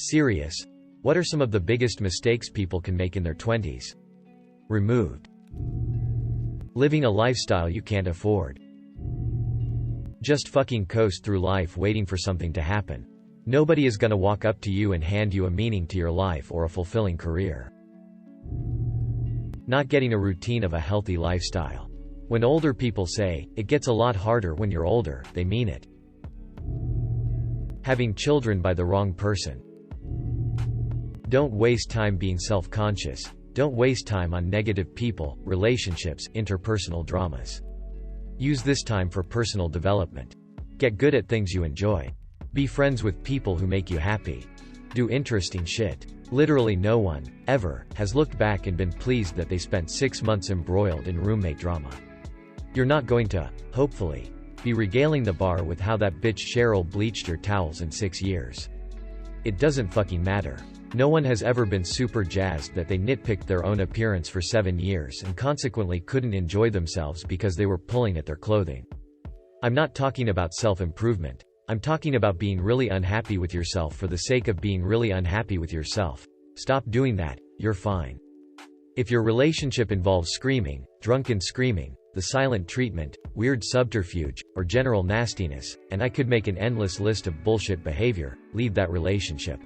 Serious. What are some of the biggest mistakes people can make in their 20s? Removed. Living a lifestyle you can't afford. Just fucking coast through life waiting for something to happen. Nobody is gonna walk up to you and hand you a meaning to your life or a fulfilling career. Not getting a routine of a healthy lifestyle. When older people say, it gets a lot harder when you're older, they mean it. Having children by the wrong person. Don't waste time being self-conscious. Don't waste time on negative people, relationships, interpersonal dramas. Use this time for personal development. Get good at things you enjoy. Be friends with people who make you happy. Do interesting shit. Literally no one, ever, has looked back and been pleased that they spent 6 months embroiled in roommate drama. You're not going to, hopefully, be regaling the bar with how that bitch Cheryl bleached your towels in 6 years. It doesn't fucking matter. No one has ever been super jazzed that they nitpicked their own appearance for 7 years and consequently couldn't enjoy themselves because they were pulling at their clothing. I'm not talking about self-improvement. I'm talking about being really unhappy with yourself for the sake of being really unhappy with yourself. Stop doing that, you're fine. If your relationship involves screaming, drunken screaming, the silent treatment, weird subterfuge, or general nastiness, and I could make an endless list of bullshit behavior, leave that relationship.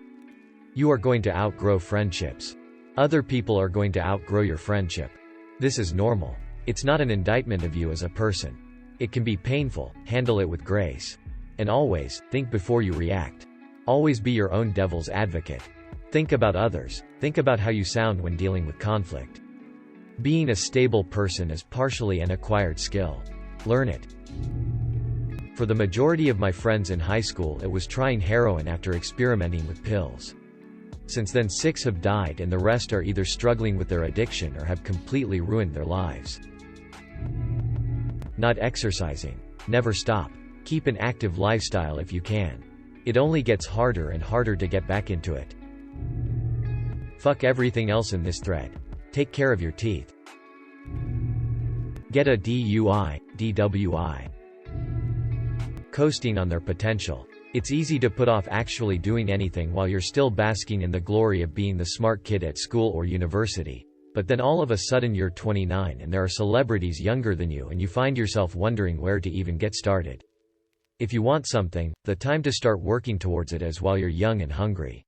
You are going to outgrow friendships. Other people are going to outgrow your friendship. This is normal. It's not an indictment of you as a person. It can be painful, handle it with grace. And always, think before you react. Always be your own devil's advocate. Think about others. Think about how you sound when dealing with conflict. Being a stable person is partially an acquired skill. Learn it. For the majority of my friends in high school, it was trying heroin after experimenting with pills. Since then 6 have died and the rest are either struggling with their addiction or have completely ruined their lives. Not exercising. Never stop. Keep an active lifestyle if you can. It only gets harder and harder to get back into it. Fuck everything else in this thread. Take care of your teeth. Get a DUI, DWI. Coasting on their potential. It's easy to put off actually doing anything while you're still basking in the glory of being the smart kid at school or university. But then all of a sudden you're 29 and there are celebrities younger than you and you find yourself wondering where to even get started. If you want something, the time to start working towards it is while you're young and hungry.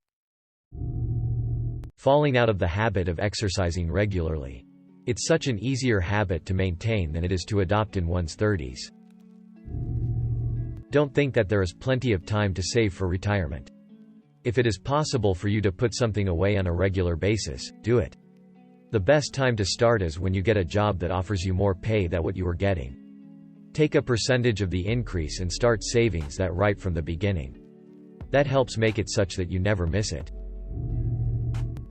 Falling out of the habit of exercising regularly. It's such an easier habit to maintain than it is to adopt in one's 30s. Don't think that there is plenty of time to save for retirement. If it is possible for you to put something away on a regular basis, do it. The best time to start is when you get a job that offers you more pay than what you were getting. Take a percentage of the increase and start savings that right from the beginning. That helps make it such that you never miss it.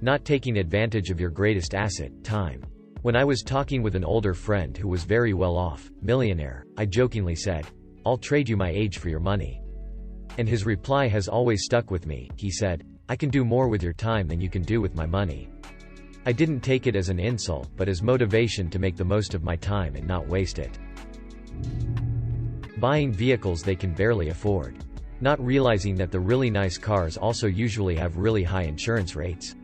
Not taking advantage of your greatest asset, time. When I was talking with an older friend who was very well off, millionaire, I jokingly said, "I'll trade you my age for your money." And his reply has always stuck with me. He said, "I can do more with your time than you can do with my money." I didn't take it as an insult, but as motivation to make the most of my time and not waste it. Buying vehicles they can barely afford. Not realizing that the really nice cars also usually have really high insurance rates.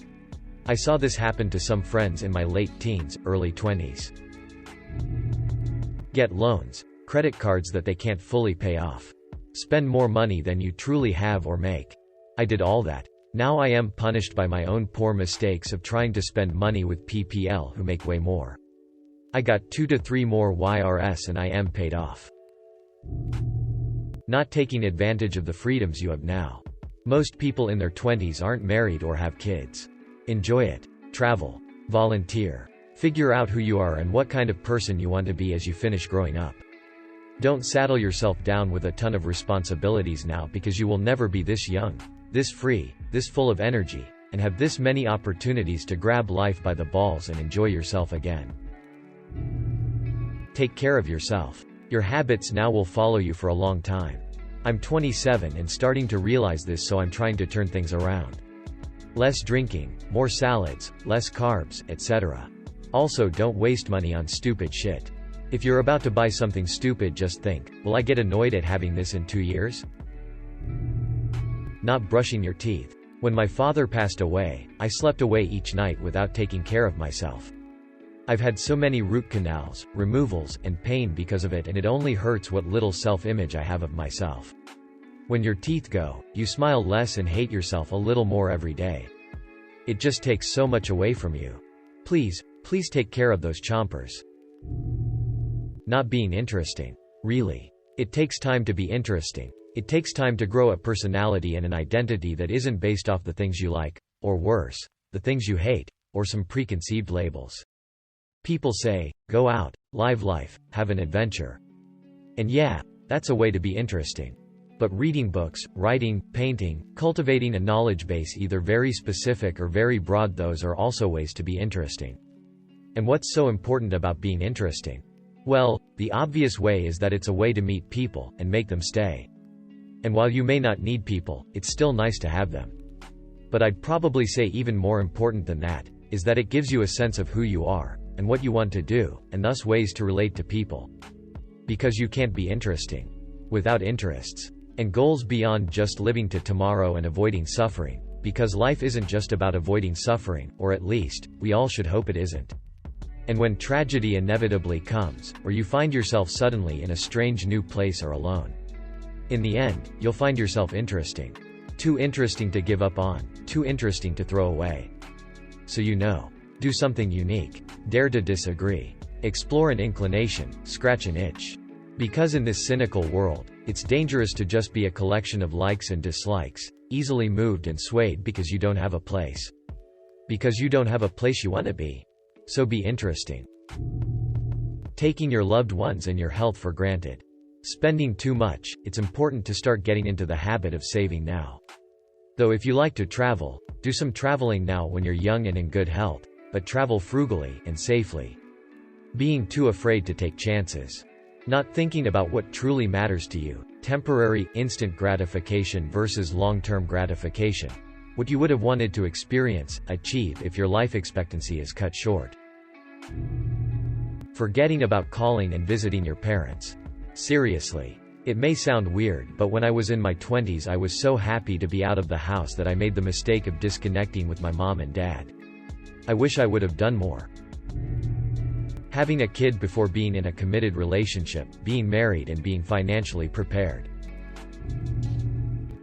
I saw this happen to some friends in my late teens, early 20s. Get loans, credit cards that they can't fully pay off. Spend more money than you truly have or make. I did all that. Now I am punished by my own poor mistakes of trying to spend money with PPL who make way more. I got 2 to 3 more YRS and I am paid off. Not taking advantage of the freedoms you have now. Most people in their 20s aren't married or have kids. Enjoy it. Travel. Volunteer. Figure out who you are and what kind of person you want to be as you finish growing up. Don't saddle yourself down with a ton of responsibilities now because you will never be this young, this free, this full of energy, and have this many opportunities to grab life by the balls and enjoy yourself again. Take care of yourself. Your habits now will follow you for a long time. I'm 27 and starting to realize this, so I'm trying to turn things around. Less drinking, more salads, less carbs, etc. Also, don't waste money on stupid shit. If you're about to buy something stupid, just think, will I get annoyed at having this in 2 years? Not brushing your teeth. When my father passed away, I slept away each night without taking care of myself. I've had so many root canals, removals, and pain because of it, and it only hurts what little self-image I have of myself. When your teeth go, you smile less and hate yourself a little more every day. It just takes so much away from you. Please take care of those chompers. Not being interesting. Really. It takes time to be interesting. It takes time to grow a personality and an identity that isn't based off the things you like, or worse, the things you hate, or some preconceived labels. People say, go out, live life, have an adventure. And yeah, that's a way to be interesting. But reading books, writing, painting, cultivating a knowledge base either very specific or very broad, those are also ways to be interesting. And what's so important about being interesting? Well, the obvious way is that it's a way to meet people and make them stay. And while you may not need people, it's still nice to have them. But I'd probably say even more important than that, is that it gives you a sense of who you are, and what you want to do, and thus ways to relate to people. Because you can't be interesting without interests and goals beyond just living to tomorrow and avoiding suffering, because life isn't just about avoiding suffering, or at least, we all should hope it isn't. And when tragedy inevitably comes, or you find yourself suddenly in a strange new place or alone, in the end, you'll find yourself interesting. Too interesting to give up on, too interesting to throw away. So do something unique. Dare to disagree. Explore an inclination, scratch an itch. Because in this cynical world, it's dangerous to just be a collection of likes and dislikes, easily moved and swayed because you don't have a place. Because you don't have a place you want to be. So be interesting. Taking your loved ones and your health for granted. Spending too much. It's important to start getting into the habit of saving now. Though if you like to travel, do some traveling now when you're young and in good health, but travel frugally and safely. Being too afraid to take chances. Not thinking about what truly matters to you, temporary, instant gratification versus long-term gratification. What you would have wanted to experience, achieve if your life expectancy is cut short. Forgetting about calling and visiting your parents. Seriously. It may sound weird, but when I was in my 20s I was so happy to be out of the house that I made the mistake of disconnecting with my mom and dad. I wish I would have done more. Having a kid before being in a committed relationship, being married and being financially prepared.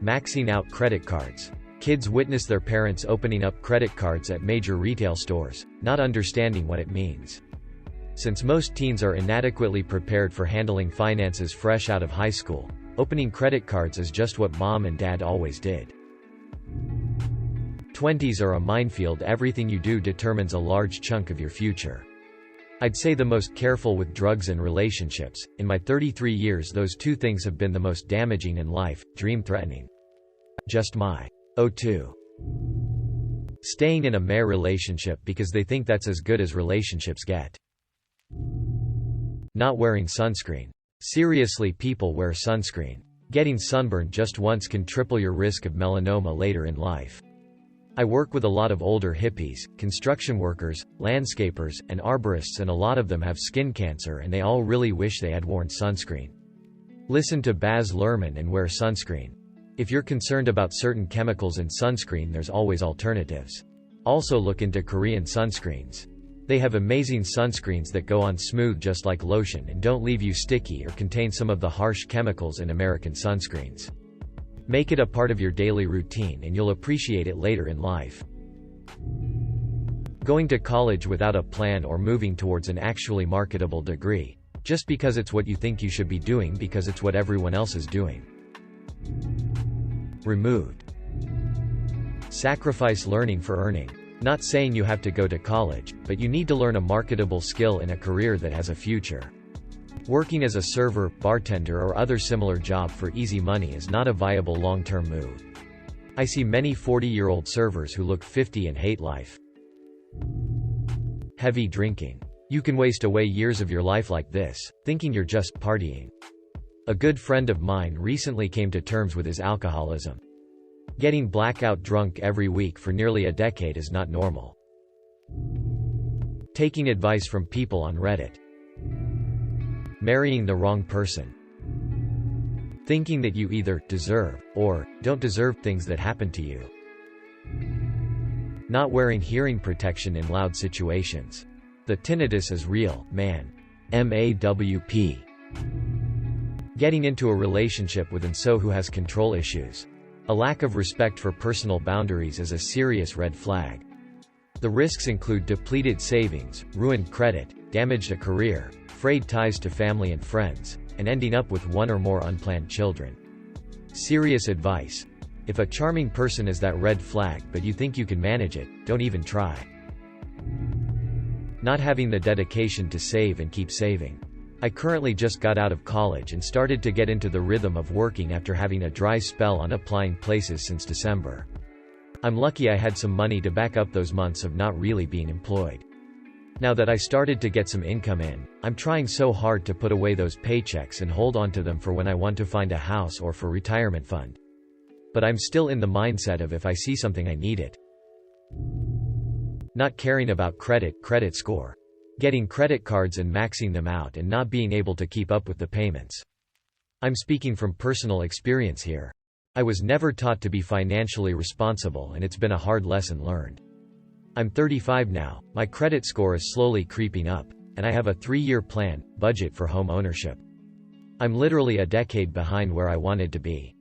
Maxing out credit cards. Kids witness their parents opening up credit cards at major retail stores, not understanding what it means. Since most teens are inadequately prepared for handling finances fresh out of high school, opening credit cards is just what mom and dad always did. 20s are a minefield. Everything you do determines a large chunk of your future. I'd say the most careful with drugs and relationships. In my 33 years, those two things have been the most damaging in life, dream-threatening. Just my O2. Staying in a mere relationship because they think that's as good as relationships get. Not wearing sunscreen. Seriously, people wear sunscreen. Getting sunburned just once can triple your risk of melanoma later in life. I work with a lot of older hippies, construction workers, landscapers, and arborists, and a lot of them have skin cancer and they all really wish they had worn sunscreen. Listen to Baz Luhrmann and wear sunscreen. If you're concerned about certain chemicals in sunscreen, there's always alternatives. Also look into Korean sunscreens. They have amazing sunscreens that go on smooth just like lotion and don't leave you sticky or contain some of the harsh chemicals in American sunscreens. Make it a part of your daily routine and you'll appreciate it later in life. Going to college without a plan or moving towards an actually marketable degree, just because it's what you think you should be doing because it's what everyone else is doing. Removed. Sacrifice learning for earning. Not saying you have to go to college, but you need to learn a marketable skill in a career that has a future. Working as a server, bartender, or other similar job for easy money is not a viable long-term move. I see many 40-year-old servers who look 50 and hate life. Heavy drinking. You can waste away years of your life like this, thinking you're just partying. A good friend of mine recently came to terms with his alcoholism. Getting blackout drunk every week for nearly a decade is not normal. Taking advice from people on Reddit. Marrying the wrong person. Thinking that you either deserve or don't deserve things that happen to you. Not wearing hearing protection in loud situations. The tinnitus is real, man. MAWP. Getting into a relationship with who has control issues. A lack of respect for personal boundaries is a serious red flag. The risks include depleted savings, ruined credit, damaged a career, frayed ties to family and friends, and ending up with one or more unplanned children. Serious advice. If a charming person is that red flag but you think you can manage it, don't even try. Not having the dedication to save and keep saving. I currently just got out of college and started to get into the rhythm of working after having a dry spell on applying places since December. I'm lucky I had some money to back up those months of not really being employed. Now that I started to get some income in, I'm trying so hard to put away those paychecks and hold on to them for when I want to find a house or for retirement fund. But I'm still in the mindset of if I see something I need it. Not caring about credit score. Getting credit cards and maxing them out and not being able to keep up with the payments. I'm speaking from personal experience here. I was never taught to be financially responsible and it's been a hard lesson learned. I'm 35 now, my credit score is slowly creeping up, and I have a 3-year plan, budget for home ownership. I'm literally a decade behind where I wanted to be.